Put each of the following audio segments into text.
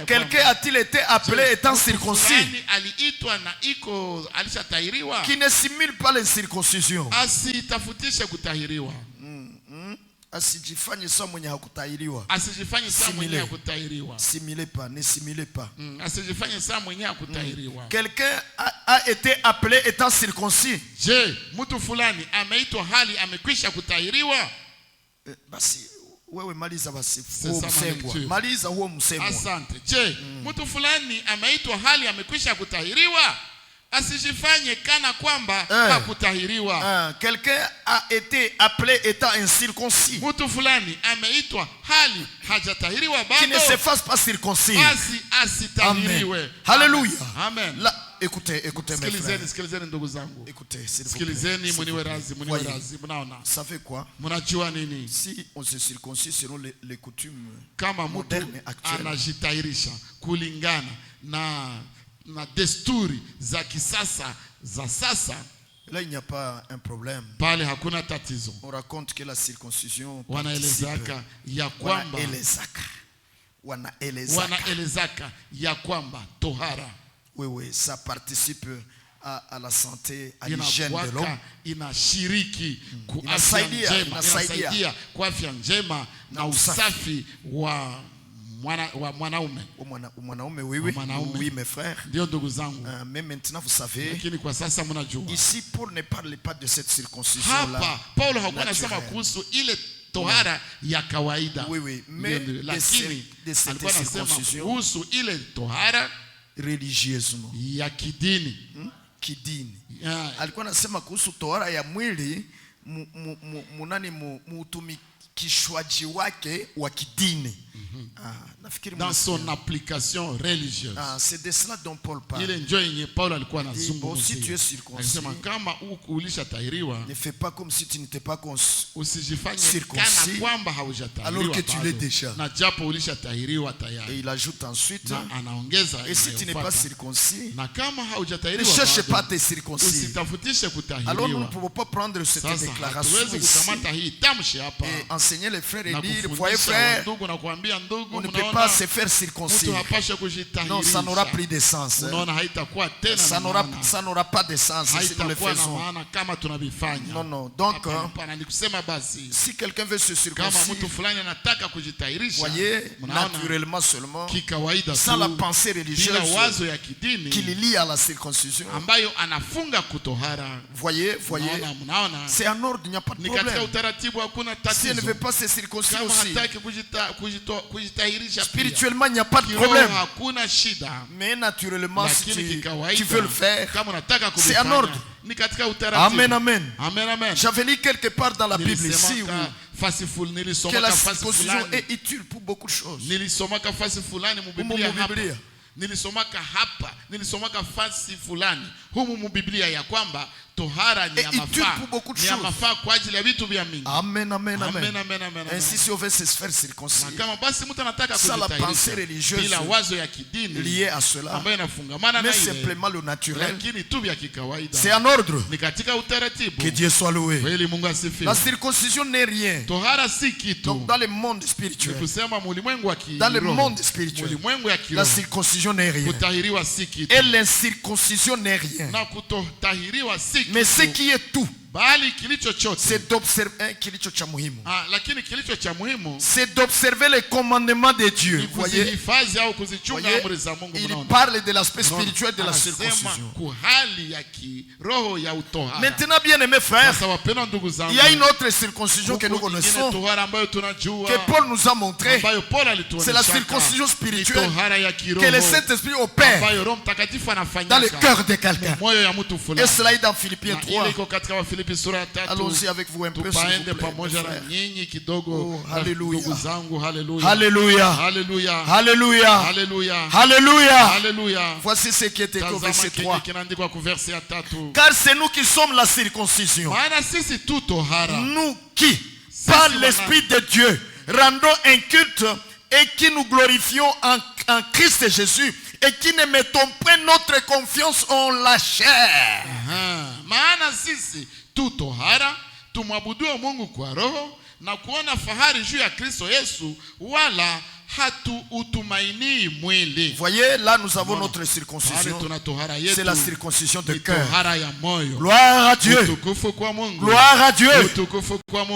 Quelqu'un a-t-il été appelé étant circoncis qui ne simule pas les circoncisions? Asijifanye sawa mwenye hakutahiriwa. Similez pas, ne simulez pas. Quelqu'un a été appelé étant circoncis. Basi wewe maliza basi huo msemo. Maliza huo msemo. Asante. Je, mtu fulani ameitwa hali amekwisha kutahiriwa? Asijifanye kana kwamba hakutahiriwa. Quelqu'un a été appelé étant incirconcis. Mtu fulani ameitwa hali hajatahiriwa bado. Qui ne se fasse pas circoncis. Asitahiriwe. Alléluia. Amen. Écoutez mes frères. Sikilizeni ndugu zangu. Écoutez, s'il vous plaît. Sikilizeni muniwe razi. Mnaona? Ça fait quoi? Mnajua nini? Si on se circoncis selon les coutumes kama mtu anajitahirisha kulingana na desturi za kisasa za sasa, là il n'y a pas un problème. Pale hakuna tatizo. On raconte que la circoncision wanaelezaka ya kwamba wanaelezaka ya kwamba tohara oui ça participe à la santé, à l'hygiène de l'homme. Inashiriki inasaidia kwa afya njema na usafi wa mwanaume. Oui mes frères. Ndio ndugu zangu. Mais maintenant vous savez, lakini kwa sasa mnajua, ici Paul ne parle pas de cette circoncision là. Hapa Paulo hakuwa anasema kuhusu ile tohara ya kawaida. Oui mais lakini alikuwa anasema kuhusu ile tohara religieusement ya kidini. Kidini. Alikuwa anasema kuhusu tohara ya mwili mutumikishwaji wake wa kidini. Dans son application religieuse. C'est de cela dont Paul parle. Ile njoo yenye Paulo alikuwa anazungumzia. Si tu es circoncis, anasema kama ulishatahiriwa, ne fais pas comme si tu n'étais pas usijifanye circoncis kana kwamba haujatahiriwa alors que tu l'es déjà. Na japo ulishatahiriwa tayari. Et il ajoute ensuite, anaongeza, et si tu n'es pas circoncis, na kama haujatahiriwa, ne cherche pas tes circoncis. Usitafutishe kutahiriwa. Alors nous ne pouvons pas prendre cette déclaration et enseigner les frères et dire, voyez frères, on ne peut pas se faire circoncire. Non, ça n'aura plus de sens. Ça n'aura pas de sens si nous le faisons. Non. Donc, si quelqu'un veut se circoncire, voyez, naturellement seulement, sans la pensée religieuse qu'il est lié à la circoncision. Voyez, c'est un ordre, il n'y a pas de problème. Si elle ne veut pas se circoncire aussi, spirituellement il n'y a pas de problème. Mais naturellement si tu veux le faire, c'est un ordre. Amen. J'avais lu quelque part dans la Bible ici que la circoncision est utile pour beaucoup de choses. Nilisomaka fasi fulani humu mu Biblia ya kwamba tohara ni ya mafaa kwa ajili ya vitu vya mingi. Amen. Ainsi si on veut se faire circoncire, kama basi mtu anataka kujitahirisha bila wazo ya kidini lié à cela, ambayo inafungamana na ile, mais simplement le naturel, lakini tu vya kikawaida, c'est un ordre, ni katika utaratibu. Que Dieu soit loué. Kweli Mungu asifiwe. La circoncision n'est rien. Tohara si kitu. Donc dans le monde spirituel, kusema mulimwengu wa kiroho, dans le monde spirituel, mulimwengu ya kiroho, la circoncision n'est rien. Kutahiriwa si kitu. Et l'incirconcision n'est rien. Na kutahiriwa si kitu. Mais ce qui est tout, c'est d'observer c'est d'observer les commandements de Dieu. Voyez, il parle de l'aspect spirituel de la circoncision. Maintenant, bien aimés frères, il y a une autre circoncision que nous connaissons, que Paul nous a montré. C'est la circoncision spirituelle que le Saint-Esprit opère dans le cœur de quelqu'un. Et cela est dans Philippiens 3. Allons-y avec vous un peu, s'il vous plaît. Oh, alléluia. Alléluia. Alléluia. Alléluia. Voici ce qui est écrit au verset 3. Car c'est nous qui sommes la circoncision. Nous qui, par l'Esprit de Dieu, rendons un culte et qui nous glorifions en Christ Jésus et qui ne mettons pas notre confiance en la chair. Maana sisi tu tohara, tumwabudu Mungu kwa roho na kuona fahari juu ya Kristo Yesu, wala Voyez, là nous avons notre circoncision. C'est la circoncision de cœur. Gloire à Dieu. Gloire à Dieu.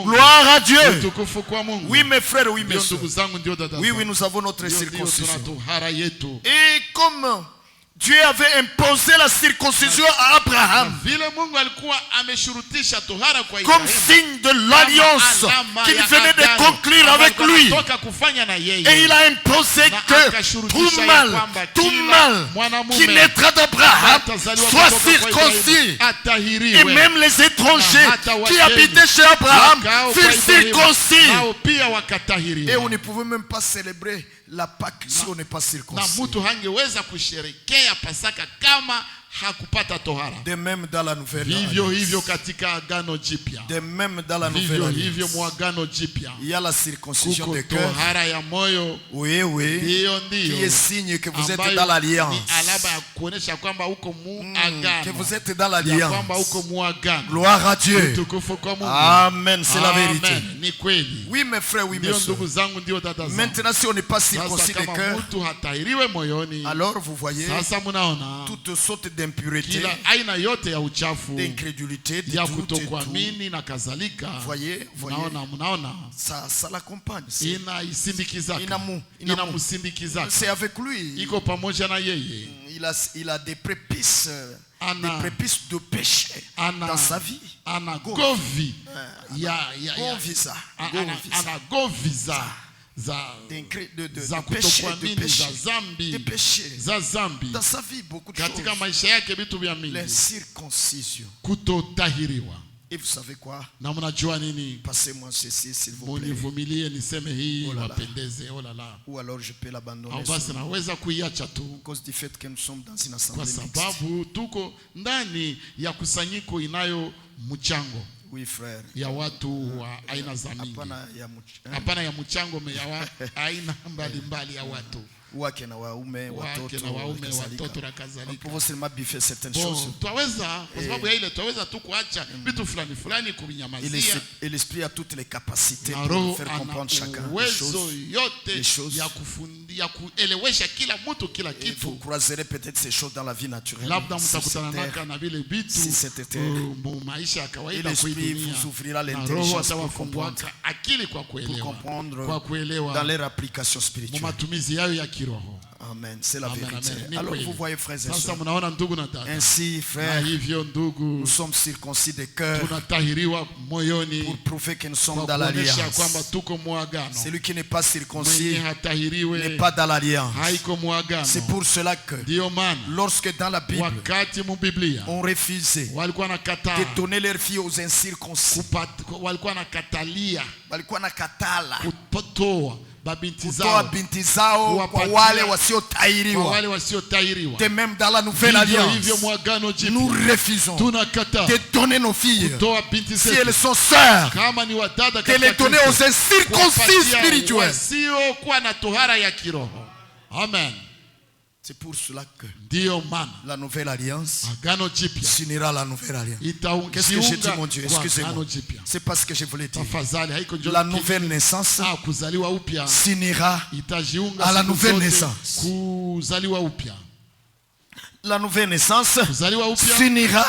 Gloire à Dieu. Oui mes frères, oui mes sœurs. Oui, nous avons notre circoncision. Et comme Dieu avait imposé la circoncision à Abraham comme signe de l'alliance qu'il venait de conclure avec lui. Et il a imposé que tout mâle qui naîtra d'Abraham soit circoncis. Et même les étrangers qui habitaient chez Abraham furent circoncis. Et on ne pouvait même pas célébrer la Pâque si on n'est pas circoncis. De même dans la nouvelle alliance. De même dans la nouvelle alliance. Il y a la circoncision de cœur. Oui, oui. Qui est signe que vous êtes dans l'alliance. Que vous êtes dans l'alliance. Gloire à Dieu. Amen, c'est la vérité. Oui mes frères, oui mes soeurs. Maintenant si on n'est pas circoncis de cœur, alors vous voyez toutes sortes d'impureté, d'incrédulité, de doute et tout. Voyez, ça l'accompagne. C'est avec lui. Il a des prépices de péché dans sa vie. De péché dans sa vie, beaucoup de choses. Les circoncisions. Et vous savez quoi? Passez-moi ceci s'il vous plaît. Ou alors je peux l'abandonner cause du fait que nous sommes dans une assemblée mixte. Oui frère. Ya watu wa aina za mingi. Hapana ya mchango ya aina mbalimbali ya watu. Wake na waume, watoto na kadhalika. Pour seulement biffer certaines choses. Tuweza kwa sababu ya ile tuweza tu kuacha vitu fulani kuvinyamazia. Et l'esprit a toutes les capacités pour faire comprendre chacun les choses. Ya kuelewesha kila mtu kila kitu. Vous croiserez peut-être ces choses dans la vie naturelle. Labda mtakutana na vile vitu maisha ya kawaida kwa dunia. Vous ouvrira l'intelligence pour comprendre akili kwa kuelewa dans leur application spirituelle. Matumizi yao ya kiroho. Amen, c'est la vérité. Alors vous voyez frères et sœurs, ainsi frères, nous sommes circoncis de cœur pour prouver que nous sommes dans l'alliance. Celui qui n'est pas circoncis n'est pas dans l'alliance. C'est pour cela que lorsque dans la Bible on refusait de donner leur fille aux incirconcis, kutoa binti zao kwa wale wasiotahiriwa. De même dans la nouvelle alliance, nous refusons de donner nos filles, si elles sont sœurs, de les donner aux incirconcis spirituels. Amen. C'est pour cela que la nouvelle alliance s'unira à la nouvelle alliance. Qu'est-ce que j'ai dit mon Dieu? Excusez-moi. C'est parce que je voulais dire. La nouvelle naissance s'unira à la nouvelle naissance. La nouvelle naissance s'unira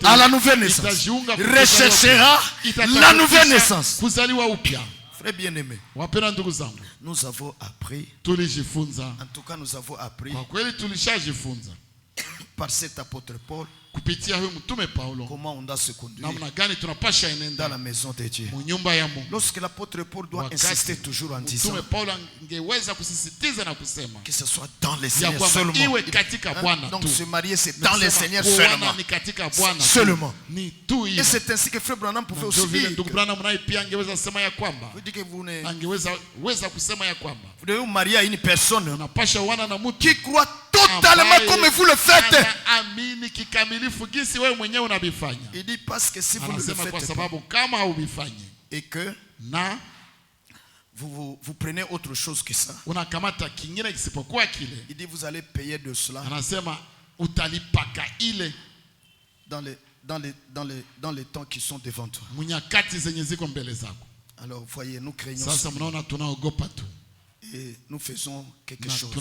à la nouvelle naissance. Recherchera la nouvelle naissance. Frère bien-aimé, nous avons appris, en tout cas nous avons appris par cet apôtre Paul comment on doit se conduire dans la maison de Dieu. Lorsque l'apôtre Paul doit insister toujours en disant que ce soit dans les Seigneurs seulement. Donc se marier c'est dans les Seigneurs seulement. Et c'est ainsi que Frère Branham pouvait aussi dire. Vous dites que vous devez vous marier à une personne qui croit totalement comme vous le faites. Il dit parce que si vous ne le faites pas et que vous prenez autre chose que ça, il dit vous allez payer de cela dans les temps qui sont devant toi. Alors voyez, nous craignons. Et nous faisons quelque chose.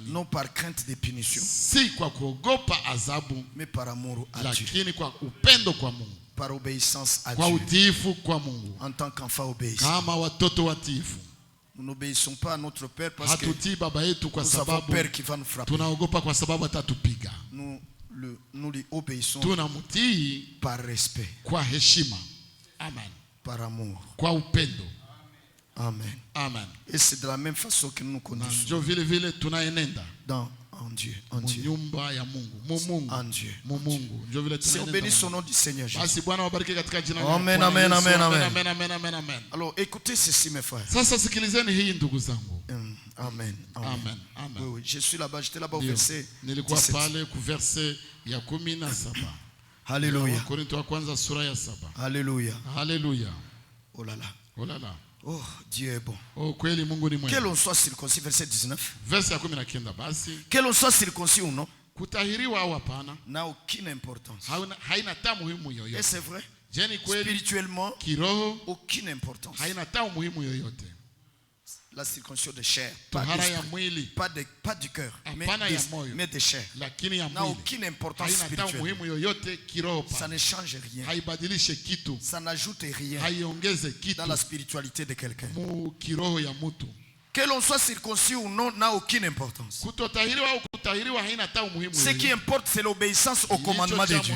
Non par crainte de punition. Mais par amour à Dieu. Par obéissance à Dieu. En tant qu'enfant obéissant. Nous n'obéissons pas à notre Père parce que nous avons peur qui va nous frapper. Nous lui obéissons par respect. Amen. Par amour. Amen. Amen. Et c'est de la même façon que nous connaissons. En Dieu. En Dieu. En Dieu. Si on bénit son nom du Seigneur Jésus. Amen, amen, amen, amen. Alors écoutez ceci mes frères. Amen. Amen. Oui, je suis là-bas, j'étais là-bas au verset 17. Alléluia. Alléluia. Alléluia. Oh là là. Oh là là. Oh, Dieu est bon. Oh, kweli Mungu ni mwema. Que l'on soit circoncis, verset 19. Verset 19 basi. Que l'on soit circoncis ou non. Kutahiriwa au hapana. N'a aucune importance. Haina ta muhimu yoyote. Et c'est vrai. Jeni kweli. Spirituellement. Kiroho. Aucune importance. Haina ta muhimu yoyote. La circoncision de chair. Pas du cœur. Mais de chair. N'a aucune importance spirituelle. Ça ne change rien. Ça n'ajoute rien dans la spiritualité de quelqu'un. Que l'on soit circoncis ou non n'a aucune importance. Ce qui importe, c'est l'obéissance au commandement de Dieu.